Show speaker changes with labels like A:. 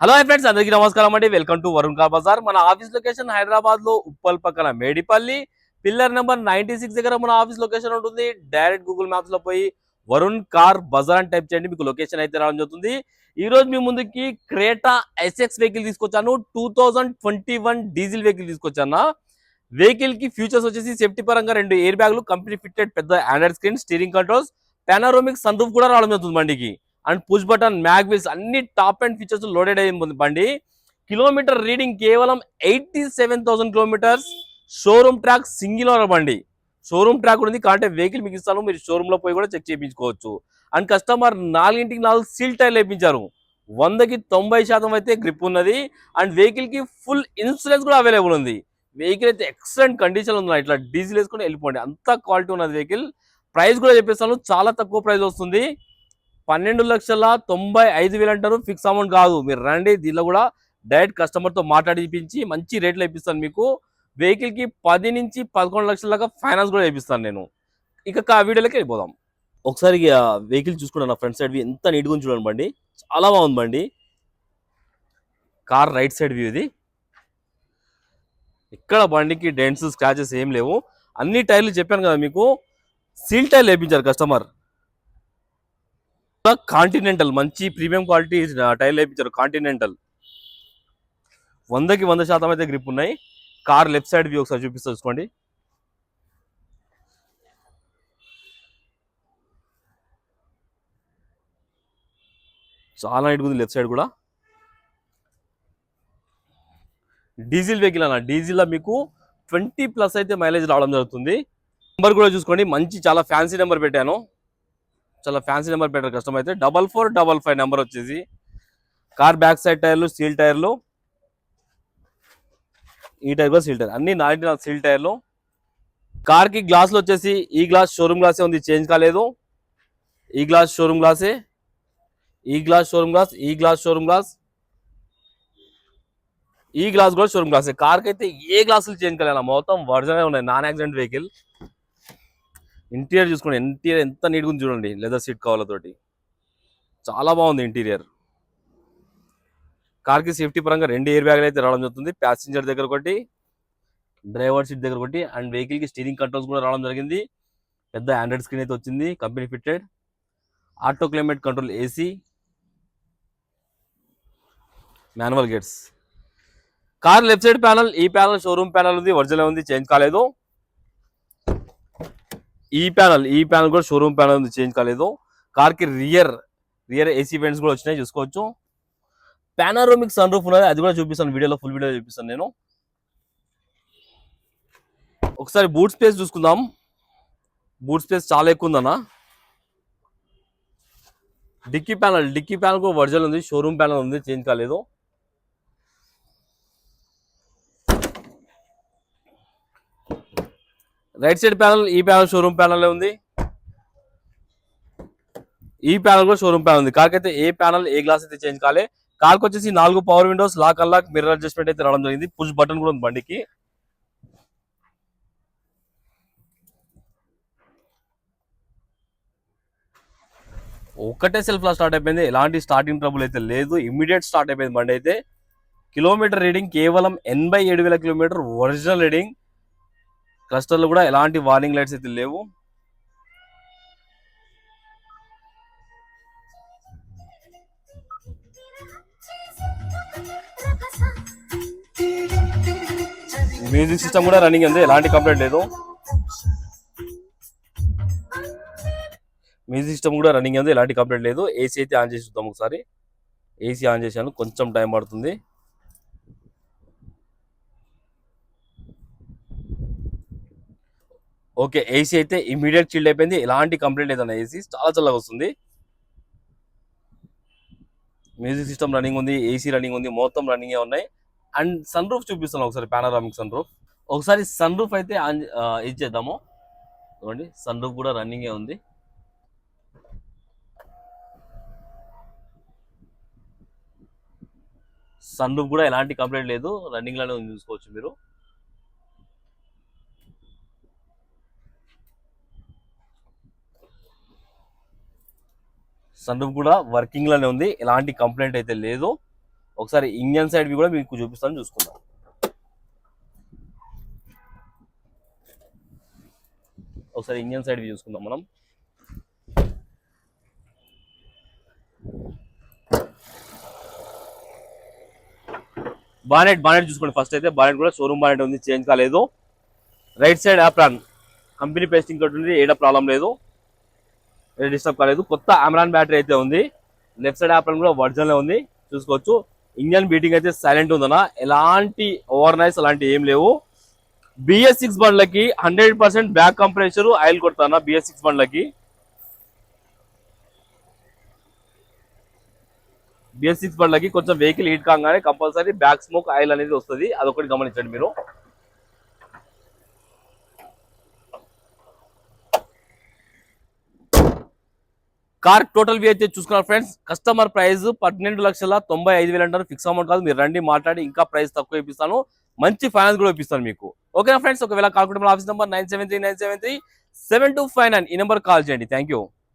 A: Hello friends, అందరికీ నమస్కారం అండి. Welcome to Varun car Bazaar. మన ఆఫీస్ లొకేషన్ హైదరాబాద్ లో ఉప్పల్ పక్కన మేడిపల్లి పిల్లర్ నెంబర్ 96 దగ్గర మన ఆఫీస్ లొకేషన్ ఉంటుంది. డైరెక్ట్ గూగుల్ మ్యాప్స్ లో పోయి వరుణ్ కార్ బజార్ అని టైప్ చేయండి, మీకు లొకేషన్ అయితే రావడం జరుగుతుంది. ఈ రోజు మీ ముందుకి క్రేటా ఎస్ఎక్స్ వెహికల్ తీసుకొచ్చాను. 2021 డీజిల్ వెహికల్ తీసుకొచ్చాను. వెహికల్ కి ఫ్యూచర్స్ వచ్చేసి సేఫ్టీ పరంగా 2 ఎయిర్ బ్యాగులు, కంపెనీ ఫిట్టెడ్ పెద్ద Android screen, steering controls, panoramic sun roof కూడా రావడం జరుగుతుంది బండికి. And push button, mag wheels అన్ని టాప్ అండ్ ఫీచర్స్ లోడెడ్ అయ్యింది బండి. కిలోమీటర్ రీడింగ్ కేవలం 87,000 kilometres. Showroom track single owner బండి. షోరూమ్ ట్రాక్ ఉంది కాబట్టి వెహికల్ మీకు ఇస్తాను, మీరు షోరూమ్ లో పోయి కూడా చెక్ చేయించుకోవచ్చు. అండ్ కస్టమర్ 4 సీల్ టైర్లు వేయించారు. 100కి 90% అయితే గ్రిప్ ఉన్నది. అండ్ వెహికల్ కి ఫుల్ ఇన్సూరెన్స్ కూడా అవైలబుల్ ఉంది. వెహికల్ అయితే ఎక్సలెంట్ కండిషన్ ఉంది. ఇట్లా డీజిల్ వేసుకొని వెళ్ళిపోండి, అంత క్వాలిటీ ఉన్నది వెహికల్. ప్రైస్ కూడా చెప్పేస్తాను, చాలా తక్కువ ప్రైస్ వస్తుంది. 12,95,000 అంటారు. ఫిక్స్ అమౌంట్ కాదు, మీరు రండి, దీనిలో కూడా డైరెక్ట్ కస్టమర్ తో మాట్లాడిపించి మంచి రేట్లో ఇప్పిస్తాను మీకు. వెహికల్ కి 10 నుంచి 11 లక్షల దాకా ఫైనాన్స్ కూడా ఇప్పిస్తాను నేను. ఇక వీడియోలోకి వెళ్ళిపోదాం. ఒకసారి వెహికల్ చూసుకున్నాను, నా ఫ్రంట్ సైడ్ వ్యూ ఎంత నీట్గా చూడండి బండి, చాలా బాగుంది బండి. కార్ రైట్ సైడ్ వ్యూ ఇది. ఇక్కడ బండికి డెంట్స్, స్క్రాచెస్ ఏం లేవు. అన్ని టైర్లు చెప్పాను కదా మీకు, సీల్ టైర్లు వేయించారు కస్టమర్. కాంటినెంటల్ మంచి ప్రీమియం క్వాలిటీ టైర్లు వేయించారు. కాంటినెంటల్ 100కి 100% అయితే గ్రిప్ ఉన్నాయి. కార్ లెఫ్ట్ సైడ్ వ్యూ ఒకసారి చూపిస్తా చూసుకోండి. చాలా నీట్గా ఉంది లెఫ్ట్ సైడ్ కూడా. డీజిల్ వెహికల్ అన్న, డీజిల్ మీకు 20+ అయితే మైలేజ్ రావడం జరుగుతుంది. నెంబర్ కూడా చూసుకోండి, మంచి చాలా ఫ్యాన్సీ నెంబర్ పెట్టాను. చాలా ఫ్యాన్సీ నెంబర్ పెట్టారు కస్టమర్ అయితే. 4455 నెంబర్ వచ్చేసి. కార్ బ్యాక్ సైడ్ టైర్లు సీల్ టైర్లు, ఈ టైర్ కూడా సీల్ టైర్, అన్ని 94 సీల్ టైర్లు. కార్ కి గ్లాసులు వచ్చేసి ఈ గ్లాస్ షోరూమ్ గ్లాసే ఉంది, చేంజ్ కాలేదు. ఈ గ్లాస్ షోరూమ్ గ్లాసే, ఈ గ్లాస్ షోరూమ్ గ్లాస్, ఈ గ్లాస్ షోరూమ్ గ్లాస్, ఈ గ్లాస్ కూడా షోరూమ్ గ్లాసే. కార్ కి అయితే ఏ గ్లాసులు చేంజ్ కాలేదు, మొత్తం ఒరిజినల్ ఉన్నాయి. Non accident vehicle. ఇంటీరియర్ చూసుకోండి, ఇంటీరియర్ ఎంత నీట్గా ఉంది చూడండి. లెదర్ సీట్ కవర్లతోటి చాలా బాగుంది ఇంటీరియర్. కార్ కి సేఫ్టీ పరంగా 2 ఎయిర్ బ్యాగులు అయితే రావడం జరుగుతుంది. ప్యాసింజర్ దగ్గర ఒకటి, డ్రైవర్ సీట్ దగ్గర ఒకటి. అండ్ వెహికల్ కి స్టీరింగ్ కంట్రోల్స్ కూడా రావడం జరిగింది. పెద్ద ఆండ్రాయిడ్ స్క్రీన్ అయితే వచ్చింది, company fitted. Auto climate control, AC, manual gates. Car left side panel, ఈ ప్యానల్ షోరూమ్ ప్యానల్ ఉంది, ఒరిజినల్ ఉంది, చేంజ్ కాలేదు. ఈ ప్యానల్ కూడా షోరూమ్ ప్యానల్ ఉంది, చేంజ్ కాలేదు. కార్ కి రియర్ ఏసీ వెంట్స్ కూడా వచ్చినాయి, చూసుకోవచ్చు. పానోరామిక్ సన్ రూఫ్ ఉన్నది, అది కూడా చూపిస్తాను వీడియోలో, ఫుల్ వీడియో చూపిస్తాను నేను. ఒకసారి బూట్ స్పేస్ చూసుకుందాం. బూట్ స్పేస్ చాలా ఎక్కువ ఉందన్న. డిక్కీ ప్యానల్ కూడా ఒరిజినల్ ఉంది, షోరూమ్ ప్యానల్ ఉంది, చేంజ్ కాలేదు. రైట్ సైడ్ ప్యానల్, ఈ ప్యానల్ షోరూమ్ ప్యానల్ ఉంది, ఈ ప్యానల్ కూడా షోరూమ్ ప్యానల్ ఉంది. కార్కి అయితే ఏ ప్యానల్ ఏ గ్లాస్ అయితే చేంజ్ కాలే. కార్కి వచ్చేసి 4 power windows, lock unlock, mirror adjustment అయితే రావడం జరిగింది. పుష్ బటన్ కూడా ఉంది బండికి. ఒక్కటే సెల్ఫ్ లా స్టార్ట్ అయిపోయింది, ఎలాంటి స్టార్టింగ్ ట్రబుల్ అయితే లేదు. ఇమ్మీడియట్ స్టార్ట్ అయిపోయింది బండి అయితే. కిలోమీటర్ రీడింగ్ కేవలం 87,000 కిలోమీటర్ ఒరిజినల్ రీడింగ్. క్లస్టర్లో కూడా ఎలాంటి వార్నింగ్ లైట్స్ అయితే లేవు. మ్యూజిక్ సిస్టమ్ కూడా రన్నింగ్ ఉంది, ఎలాంటి కంప్లైంట్ లేదు. మ్యూజిక్ సిస్టమ్ కూడా రన్నింగ్ ఉంది, ఎలాంటి కంప్లైంట్ లేదు. ఏసీ అయితే ఆన్ చేసి చూద్దాం ఒకసారి. ఏసీ ఆన్ చేశాను, కొంచెం టైం పడుతుంది. ఓకే, ఏసీ అయితే ఇమీడియట్ చిల్డ్ అయిపోయింది, ఎలాంటి కంప్లైంట్ లేదన్న. ఏసీ చాలా చల్లగా వస్తుంది. మ్యూజిక్ సిస్టమ్ రన్నింగ్ ఉంది, ఏసీ రన్నింగ్ ఉంది, మొత్తం రన్నింగే ఉన్నాయి. అండ్ సన్ రూఫ్ చూపిస్తాను ఒకసారి, పానోరామిక్ సన్ రూఫ్. ఒకసారి సన్ రూఫ్ అయితే ఇది చేద్దాము చూడండి. సన్ రూఫ్ కూడా రన్నింగే ఉంది. సన్ రూఫ్ కూడా ఎలాంటి కంప్లైంట్ లేదు, రన్నింగ్ లోనే ఉంది, చూసుకోవచ్చు మీరు. సన్ రూఫ్ కూడా వర్కింగ్ లోనే ఉంది, ఎలాంటి కంప్లైంట్ అయితే లేదు. ఒకసారి ఇంజన్ సైడ్ వ్యూ కూడా మీకు చూపిస్తాను, చూసుకుందాం. ఒకసారి ఇంజన్ సైడ్ వ్యూ చూసుకుందాం మనం. బానెట్ చూసుకోండి. ఫస్ట్ అయితే బానెట్ కూడా షోరూమ్ బానెట్ ఉంది, చేంజ్ కాలేదు. Right side apron company pasting తోటి ఉంది, ఏడా ప్రాబ్లం లేదు, డిస్టర్బ్ కాలేదు. కొత్త అమ్రాన్ బ్యాటరీ అయితే ఉంది. లెఫ్ట్ సైడ్ ఆప్రాన్ కూడా ఒరిజినల్ ఉంది, చూసుకోవచ్చు. ఇంజన్ బీటింగ్ అయితే సైలెంట్ ఉందన్న, ఎలాంటి ఓవర్ నైస్ అలాంటి ఏం లేవు. BS6 బండ్లకి 100% బ్యాక్ కంప్రెషర్ ఆయిల్ కొడతానా. BS6 బండ్లకి కొంచెం వెహికల్ హీట్ కాగానే కంపల్సరీ బ్యాక్ స్మోక్ ఆయిల్ అనేది వస్తుంది, అదొకటి గమనించండి మీరు. కార్ టోటల్ వ్యూ అయితే చూసుకున్నారు ఫ్రెండ్స్. కస్టమర్ ప్రైస్ 12,95,000 అంటారు, ఫిక్స్ అమౌంట్ కాదు. మీరు రండి మాట్లాడి ఇంకా ప్రైస్ తక్కువ ఇప్పిస్తాను, మంచి ఫైనాన్స్ కూడా ఇప్పిస్తాను మీకు. ఓకేనా ఫ్రెండ్స్? ఒకవేళ కాల్ ఆఫీస్ నెంబర్ 9739737259 ఈ నెంబర్ కాల్ చేయండి. Thank you.